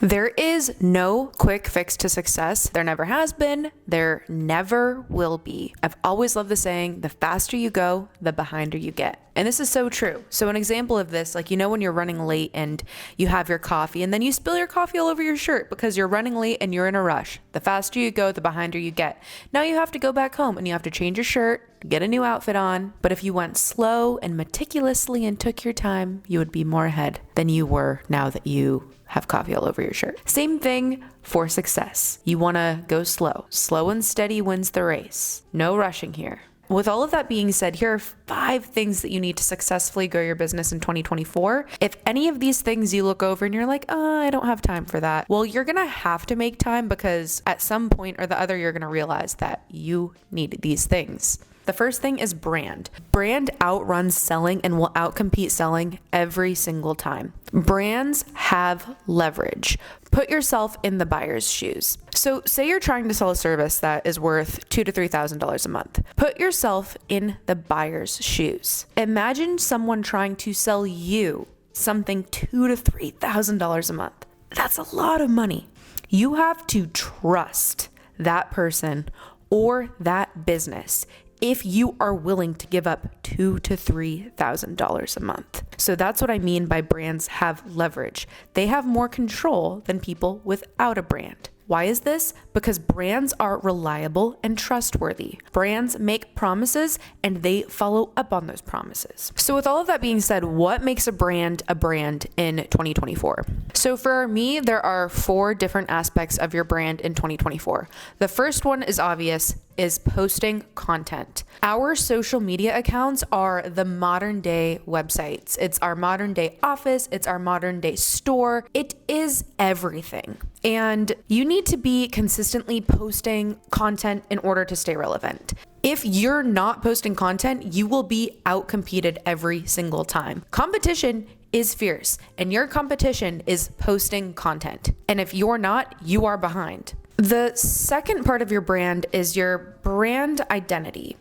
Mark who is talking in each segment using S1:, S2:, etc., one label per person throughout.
S1: There is no quick fix to success. There never has been. There never will be. I've always loved the saying, the faster you go, the behinder you get. And this is so true. So an example of this, like, when you're running late and you have your coffee and then you spill your coffee all over your shirt because you're running late and you're in a rush. The faster you go, the behinder you get. Now you have to go back home and you have to change your shirt, get a new outfit on. But if you went slow and meticulously and took your time, you would be more ahead than you were now that you have coffee all over your shirt. Same thing for success. You want to go slow. Slow and steady wins the race. No rushing here. With all of that being said, here are 5 things that you need to successfully grow your business in 2024. If any of these things you look over and you're like, I don't have time for that. Well, you're going to have to make time, because at some point or the other, you're going to realize that you need these things. The first thing is brand. Brand outruns selling and will outcompete selling every single time. Brands have leverage. Put yourself in the buyer's shoes. So say you're trying to sell a service that is worth $2,000 to $3,000 a month. Put yourself in the buyer's shoes. Imagine someone trying to sell you something $2,000 to $3,000 a month. That's a lot of money. You have to trust that person or that business if you are willing to give up $2,000 to $3,000 a month. So that's what I mean by brands have leverage. They have more control than people without a brand. Why is this? Because brands are reliable and trustworthy. Brands make promises and they follow up on those promises. So with all of that being said, what makes a brand in 2024? So for me, there are 4 different aspects of your brand in 2024. The first one is obvious, is posting content. Our social media accounts are the modern day websites. It's our modern day office. It's our modern day store. It is everything. And you need to be consistently posting content in order to stay relevant. If you're not posting content, you will be outcompeted every single time. Competition is fierce, and your competition is posting content. And if you're not, you are behind. The second part of your brand is your brand identity.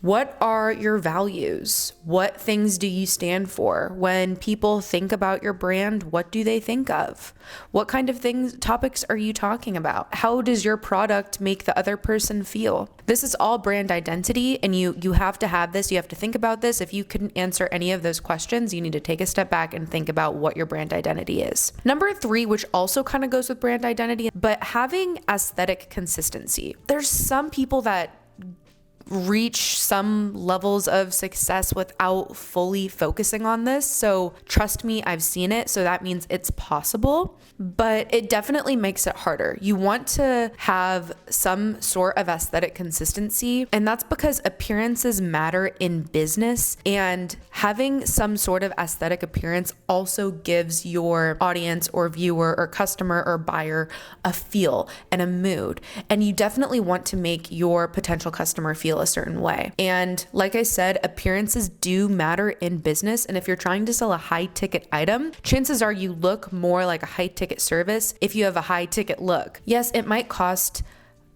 S1: What are your values? What things do you stand for? When people think about your brand, what do they think of? What kind of topics are you talking about? How does your product make the other person feel? This is all brand identity, and you have to have this. You have to think about this. If you couldn't answer any of those questions, you need to take a step back and think about what your brand identity is. Number 3, which also kind of goes with brand identity, but having aesthetic consistency. There's some people that reach some levels of success without fully focusing on this. So trust me, I've seen it. So that means it's possible, but it definitely makes it harder. You want to have some sort of aesthetic consistency, and that's because appearances matter in business, and having some sort of aesthetic appearance also gives your audience or viewer or customer or buyer a feel and a mood. And you definitely want to make your potential customer feel a certain way. And like I said, appearances do matter in business. And if you're trying to sell a high ticket item, chances are you look more like a high ticket service if you have a high ticket look. Yes, it might cost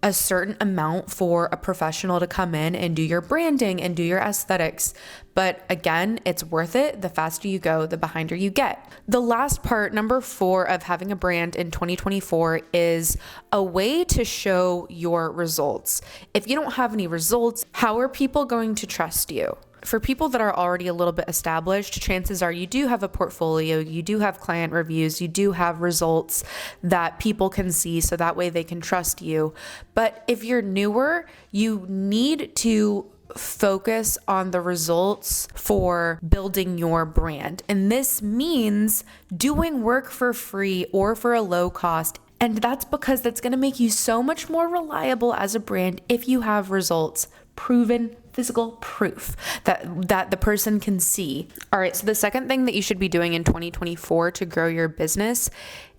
S1: a certain amount for a professional to come in and do your branding and do your aesthetics. But again, it's worth it. The faster you go, the behinder you get. The last part, number 4 of having a brand in 2024, is a way to show your results. If you don't have any results, how are people going to trust you? For people that are already a little bit established, chances are you do have a portfolio, you do have client reviews, you do have results that people can see, so that way they can trust you. But if you're newer, you need to focus on the results for building your brand. And this means doing work for free or for a low cost. And that's because that's going to make you so much more reliable as a brand if you have results, proven physical proof that the person can see. All right, so the second thing that you should be doing in 2024 to grow your business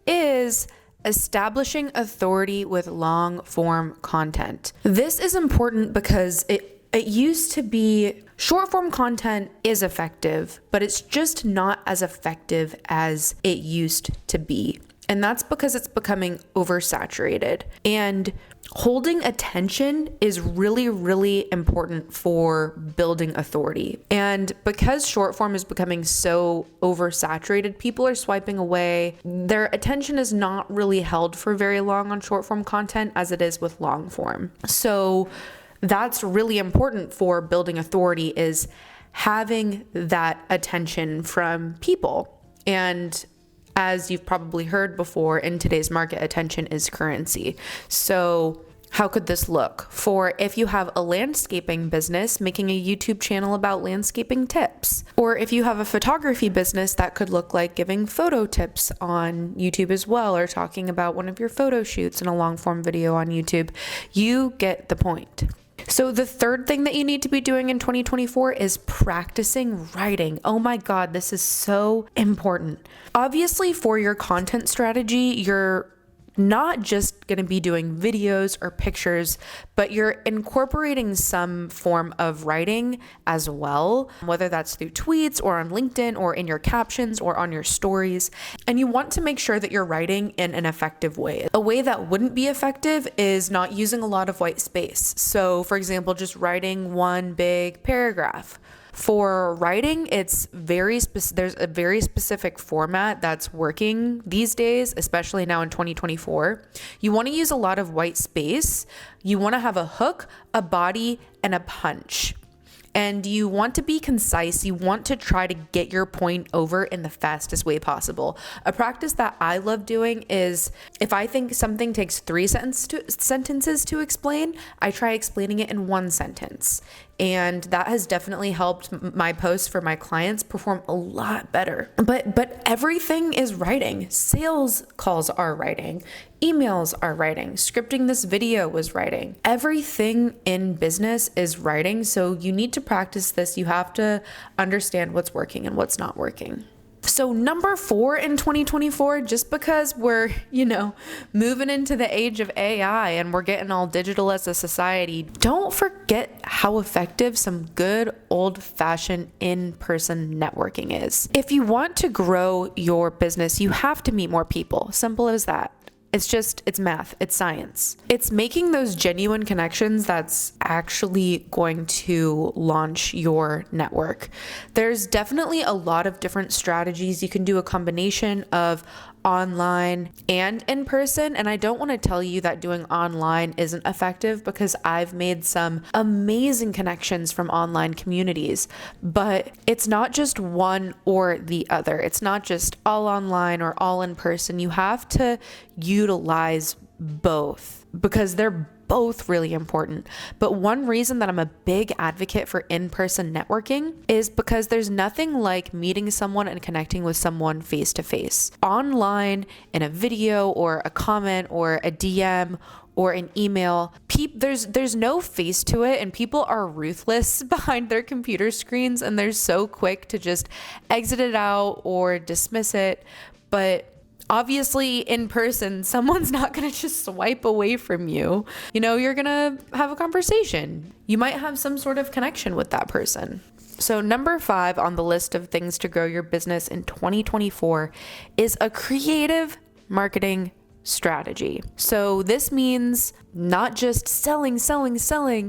S1: is establishing authority with long form content. This is important because it used to be short form content is effective, but it's just not as effective as it used to be. And that's because it's becoming oversaturated. And holding attention is really, really important for building authority. And because short form is becoming so oversaturated, people are swiping away. Their attention is not really held for very long on short form content as it is with long form. So that's really important for building authority, is having that attention from people. And as you've probably heard before, in today's market, attention is currency. So how could this look? For if you have a landscaping business, making a YouTube channel about landscaping tips. Or if you have a photography business, that could look like giving photo tips on YouTube as well, or talking about one of your photo shoots in a long form video on YouTube. You get the point. So the third thing that you need to be doing in 2024 is practicing writing. Oh my God, this is so important. Obviously, for your content strategy, you're not just going to be doing videos or pictures, but you're incorporating some form of writing as well, whether that's through tweets or on LinkedIn or in your captions or on your stories. And you want to make sure that you're writing in an effective way. A way that wouldn't be effective is not using a lot of white space. So for example, just writing one big paragraph. For writing, there's a very specific format that's working these days, especially now in 2024. You want to use a lot of white space. You want to have a hook, a body, and a punch. And you want to be concise. You want to try to get your point over in the fastest way possible. A practice that I love doing is, if I think something takes 3 sentences to explain, I try explaining it in 1 sentence. And that has definitely helped my posts for my clients perform a lot better. But everything is writing. Sales calls are writing. Emails are writing. Scripting this video was writing. Everything in business is writing. So you need to practice this. You have to understand what's working and what's not working. So number 4 in 2024, just because we're, moving into the age of AI and we're getting all digital as a society, don't forget how effective some good old-fashioned in-person networking is. If you want to grow your business, you have to meet more people. Simple as that. It's math, it's science. It's making those genuine connections that's actually going to launch your network. There's definitely a lot of different strategies. You can do a combination of online and in person. And I don't want to tell you that doing online isn't effective, because I've made some amazing connections from online communities, but it's not just one or the other. It's not just all online or all in person. You have to utilize both, because they're both really important. But one reason that I'm a big advocate for in-person networking is because there's nothing like meeting someone and connecting with someone face to face. Online, in a video or a comment or a DM or an email, there's no face to it, and people are ruthless behind their computer screens, and they're so quick to just exit it out or dismiss it. But obviously, in person, someone's not going to just swipe away from you. You're going to have a conversation. You might have some sort of connection with that person. So number 5 on the list of things to grow your business in 2024 is a creative marketing strategy. So this means not just selling.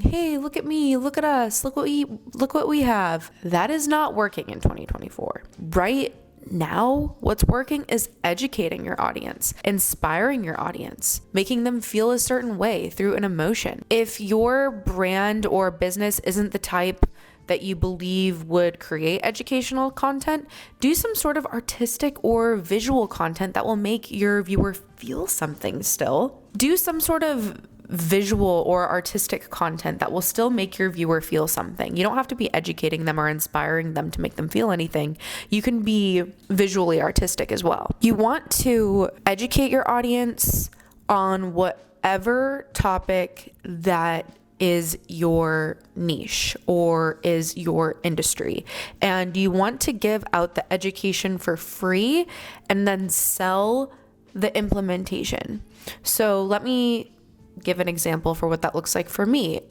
S1: Hey, look at me, look at us, look what we have. That is not working in 2024. Right now, what's working is educating your audience, inspiring your audience, making them feel a certain way through an emotion. If your brand or business isn't the type that you believe would create educational content, do some sort of artistic or visual content that will make your viewer feel something still. Do some sort of visual or artistic content that will still make your viewer feel something. You don't have to be educating them or inspiring them to make them feel anything. You can be visually artistic as well. You want to educate your audience on whatever topic that is your niche or is your industry. And you want to give out the education for free and then sell the implementation. So let me give an example for what that looks like for me.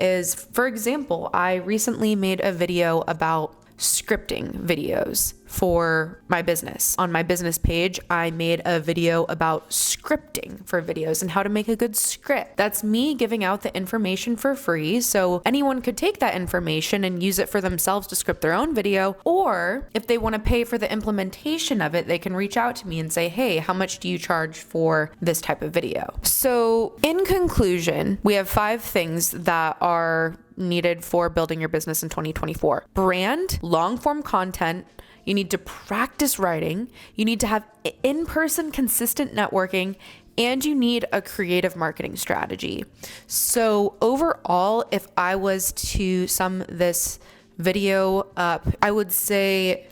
S1: For example, I recently made a video about scripting videos for my business. On my business page, I made a video about scripting for videos and how to make a good script. That's me giving out the information for free, so anyone could take that information and use it for themselves to script their own video, or if they want to pay for the implementation of it, they can reach out to me and say, hey, how much do you charge for this type of video? So in conclusion, we have 5 things that are needed for building your business in 2024. Brand, long-form content. You need to practice writing. You need to have in-person consistent networking, and you need a creative marketing strategy. So overall, if I was to sum this video up, I would say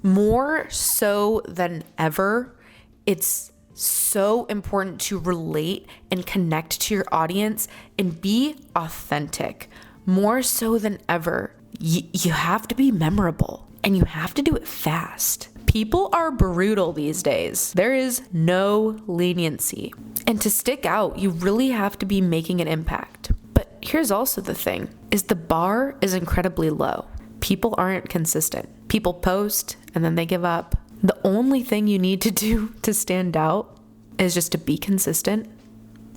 S1: more so than ever, it's so important to relate and connect to your audience and be authentic. More so than ever, you have to be memorable and you have to do it fast. People are brutal these days. There is no leniency. And to stick out, you really have to be making an impact. But here's also the thing, is the bar is incredibly low. People aren't consistent. People post and then they give up. The only thing you need to do to stand out is just to be consistent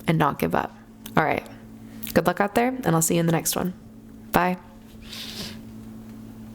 S1: and not give up. All right. Good luck out there, and I'll see you in the next one. Bye.